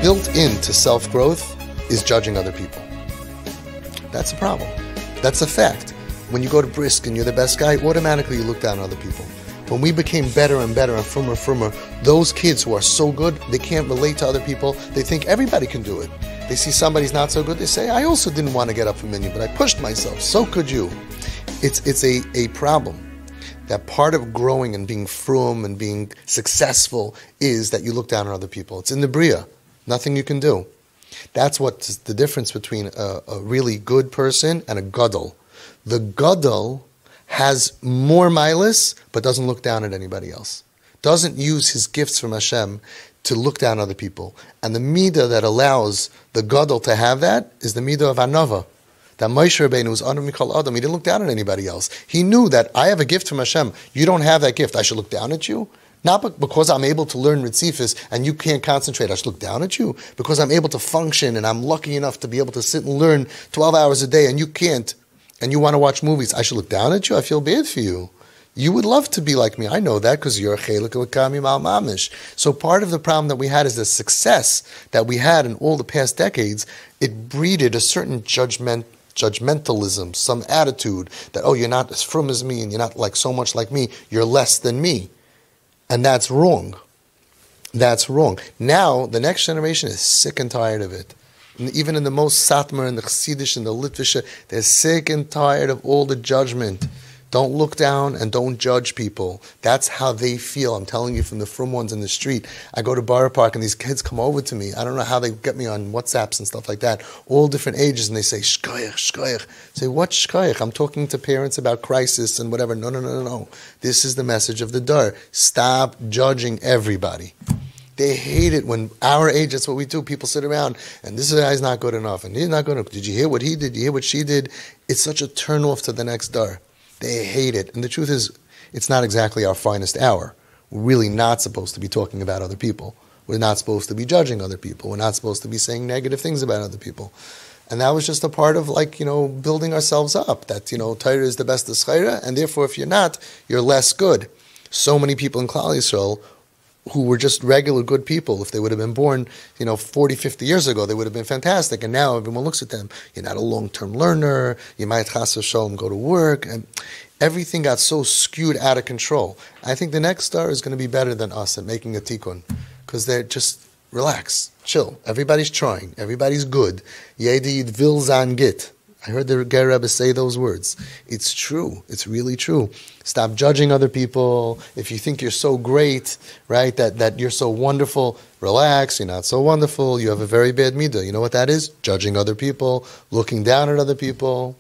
built into self-growth is judging other people. That's a problem. That's a fact. When you go to Brisk and you're the best guy, automatically you look down on other people. When we became better and better and firmer, those kids who are so good, they can't relate to other people. They think everybody can do it. They see somebody's not so good, they say, I also didn't want to get up from menu, but I pushed myself. So could you. It's a problem. That part of growing and being frum and being successful is that you look down on other people. It's in the Bria. Nothing you can do. That's what's the difference between a really good person and a gadol. The gadol has more milas, but doesn't look down at anybody else. Doesn't use his gifts from Hashem to look down on other people. And the midah that allows the gadol to have that is the midah of anava. That Moshe Rabbeinu was Adam Mikol Adam. He didn't look down at anybody else. He knew that I have a gift from Hashem. You don't have that gift. I should look down at you? Not because I'm able to learn Ritzifis and you can't concentrate. I should look down at you. Because I'm able to function and I'm lucky enough to be able to sit and learn 12 hours a day and you can't. And you want to watch movies. I should look down at you? I feel bad for you. You would love to be like me. I know that because you're a chelik l'kami mal mamish. So part of the problem that we had is the success that we had in all the past decades. It breeded a certain judgmentalism, some attitude that, oh, you're not as frum as me and you're not like so much like me. You're less than me. And that's wrong. That's wrong. Now, the next generation is sick and tired of it. And even in the most Satmar and the Chassidish and the Litvisha, they're sick and tired of all the judgment. Don't look down and don't judge people. That's how they feel. I'm telling you from the frum ones in the street. I go to Borough Park and these kids come over to me. I don't know how they get me on WhatsApps and stuff like that. All different ages, and they say, shkoyach, shkoyach. I say, what shkoyach? I'm talking to parents about crisis and whatever. No. This is the message of the Dar. Stop judging everybody. They hate it when our age, that's what we do. People sit around and this guy's not good enough and he's not good enough. Did you hear what he did? Did you hear what she did? It's such a turn off to the next Dar. They hate it. And the truth is, it's not exactly our finest hour. We're really not supposed to be talking about other people. We're not supposed to be judging other people. We're not supposed to be saying negative things about other people. And that was just a part of building ourselves up. That, Torah is the best of Schayra, and therefore if you're not, you're less good. So many people in Klal Yisrael who were just regular good people, if they would have been born, 40, 50 years ago, they would have been fantastic. And now everyone looks at them. You're not a long-term learner. You might chas v'sholom go to work. And everything got so skewed out of control. I think the next star is going to be better than us at making a tikkun. Because they're just, relax, chill. Everybody's trying. Everybody's good. Yedid vil zan git. I heard the Ger Rebbe say those words. It's true. It's really true. Stop judging other people. If you think you're so great, right, that you're so wonderful, relax. You're not so wonderful. You have a very bad midah. You know what that is? Judging other people, looking down at other people.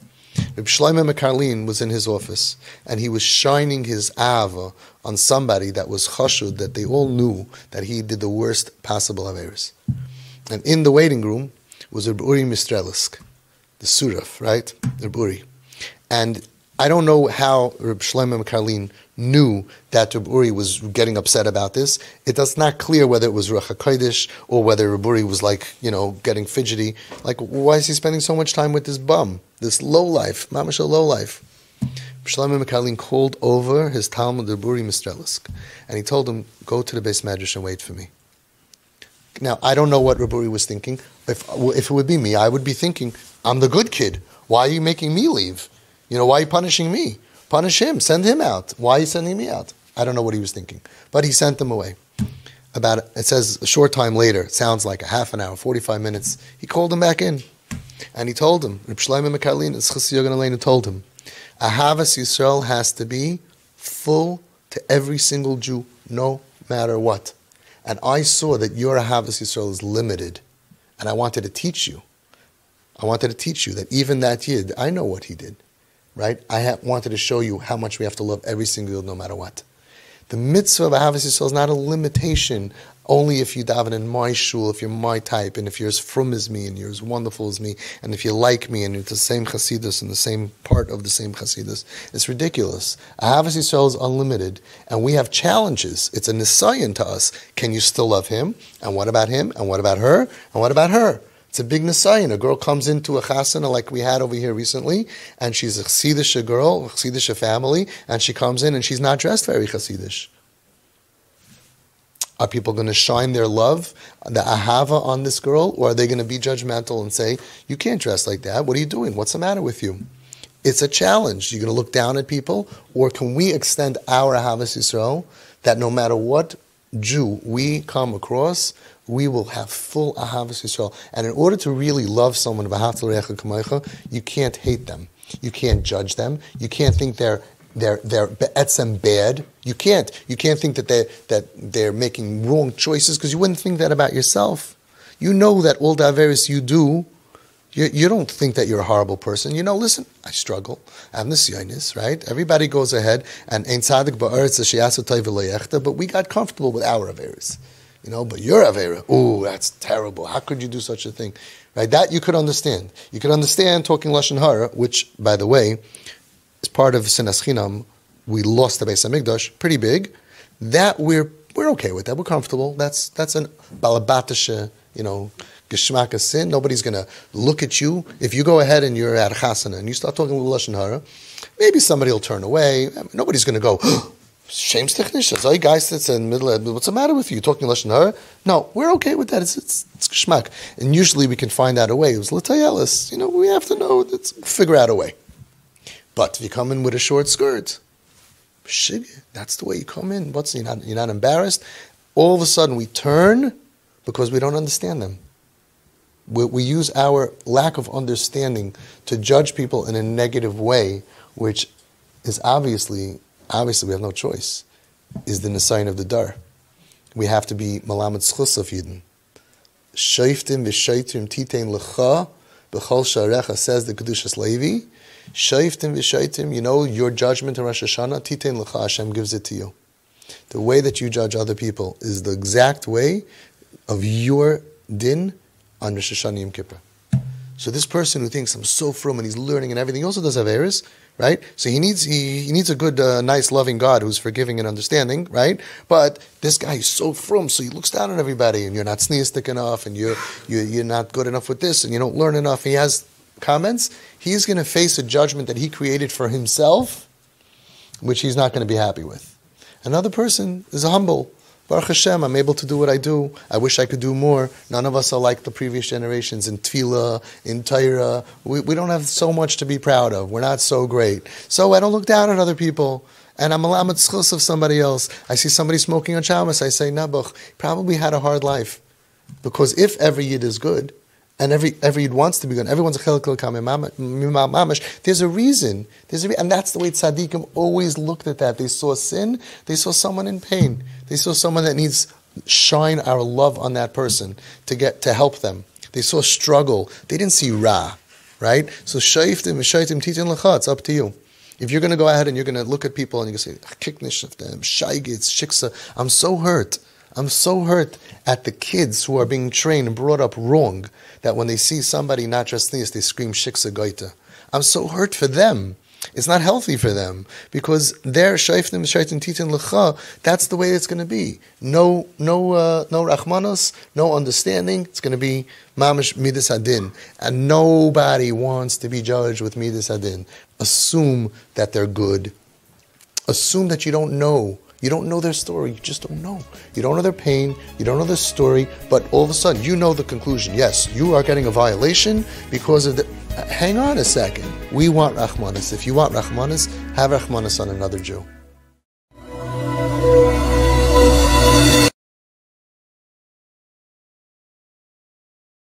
Reb Shlomo Mekarlin was in his office, and he was shining his ava on somebody that was chashud, that they all knew that he did the worst possible averos. And in the waiting room was Reb Uri Mistrelisk, the Suraf, right? Reb Uri. And I don't know how Reb Shlomo Mekarlin knew that Reb Uri was getting upset about this. It's not clear whether it was Ruach HaKodesh or whether Reb Uri was getting fidgety. Why is he spending so much time with this bum? This lowlife, mamash a lowlife. Shlomo Mekarlin called over his Talmud Reb Uri Mistrelisk, and he told him, go to the Beis Medrash and wait for me. Now, I don't know what Reb Uri was thinking. If it would be me, I would be thinking, I'm the good kid. Why are you making me leave? Why are you punishing me? Punish him. Send him out. Why are you sending me out? I don't know what he was thinking. But he sent them away. It says a short time later, it sounds like a half an hour, 45 minutes, he called him back in. And he told him, Reb Shlomo Mekarlin, told him, Ahavas Yisrael has to be full to every single Jew, no matter what. And I saw that your Ahavas Yisrael is limited. And I wanted to teach you. I wanted to teach you that even that Yid, I know what he did. Right? I wanted to show you how much we have to love every single Yid no matter what. The mitzvah of Ahavas Yisrael is not a limitation only if you daven in my shul, if you're my type, and if you're as frum as me, and you're as wonderful as me, and if you like me, and you're the same chassidus, and the same part of the same chassidus. It's ridiculous. Ahavas Yisrael is unlimited, and we have challenges. It's a nisayon to us. Can you still love him? And what about him? And what about her? And what about her? It's a big nisayon. A girl comes into a chasana like we had over here recently, and she's a chassidish girl, a chassidish family, and she comes in and she's not dressed very chassidish. Are people going to shine their love, the ahava on this girl, or are they going to be judgmental and say, you can't dress like that, what are you doing, what's the matter with you? It's a challenge. You're going to look down at people, or can we extend our ahavas Yisrael, that no matter what Jew we come across, we will have full ahavas Yisrael. And in order to really love someone, you can't hate them. You can't judge them. You can't think they're be'etzem bad. You can't think that they're making wrong choices, because you wouldn't think that about yourself. You know that all the averis you do, you don't think that you're a horrible person. You know, listen, I struggle. I have nisyonis, right? Everybody goes ahead and ein tzadik ba'aretz she'asa tov v'lo yechta, but we got comfortable with our averis. You know, but your avera, ooh, that's terrible. How could you do such a thing? Right? That you could understand. You could understand talking lashon hara, which, by the way, is part of sinas chinam. We lost the Beis Hamikdash, pretty big. That we're okay with that. We're comfortable. That's an balabatisha, geschmack sin. Nobody's going to look at you. If you go ahead and you're at chasana and you start talking with lashon hara, maybe somebody will turn away. Nobody's going to go, shame technicians. Oh, guys, that's in the middle. What's the matter with you? Talking lashon hara? No, we're okay with that. It's geschmack, and usually we can find out a way. It was l'tayelis. We have to know. Let's figure out a way. But if you come in with a short skirt, that's the way you come in. You're not embarrassed. All of a sudden we turn because we don't understand them. We use our lack of understanding to judge people in a negative way, which is obviously we have no choice, is the sign of the dar. We have to be malamed schus of Yidden. Shoiftim v'shoitrim titein lecha b'chol sharecha, says the Kedushas Levi. Shoiftim v'shoitrim, your judgment in Rosh Hashanah, titein lecha, Hashem gives it to you. The way that you judge other people is the exact way of your din on Rosh Hashanah Yom Kippur. So this person who thinks I'm so frum and he's learning and everything, he also does have errors, right? So he needs a good, nice, loving God who's forgiving and understanding, right? But this guy is so frum, so he looks down on everybody, and you're not sneistic enough, and you're not good enough with this, and you don't learn enough. He has comments. He's going to face a judgment that he created for himself, which he's not going to be happy with. Another person is humble. Baruch Hashem, I'm able to do what I do. I wish I could do more. None of us are like the previous generations in Tefillah, in Torah. We don't have so much to be proud of. We're not so great. So I don't look down on other people. And I'm malamed schus of somebody else. I see somebody smoking on Shabbos. I say, Nabuch, probably had a hard life. Because if every Yid is good, and every Yid wants to be good, everyone's a chelik mamash, there's a reason. And that's the way tzaddikim always looked at that. They saw sin. They saw someone in pain. They saw someone that needs shine our love on that person to help them. They saw struggle. They didn't see ra, right? So shayftim v'shaytim titin lecha. It's up to you. If you're going to go ahead and you're going to look at people and you're going to say kiknish of them, shaygitz, shiksa, I'm so hurt. I'm so hurt at the kids who are being trained and brought up wrong that when they see somebody not dressed nice, they scream shiksa goita. I'm so hurt for them. It's not healthy for them because they're shayftim shaytim titin lecha. That's the way it's going to be. No rachmanos, no understanding. It's going to be mamish midas hadin, and nobody wants to be judged with midas hadin. Assume that they're good. Assume that you don't know. You don't know their story. You just don't know. You don't know their pain. You don't know their story. But all of a sudden, you know the conclusion. Yes, you are getting a violation because of the... Hang on a second. We want Rahmanas. If you want Rahmanas, have Rahmanas on another Jew.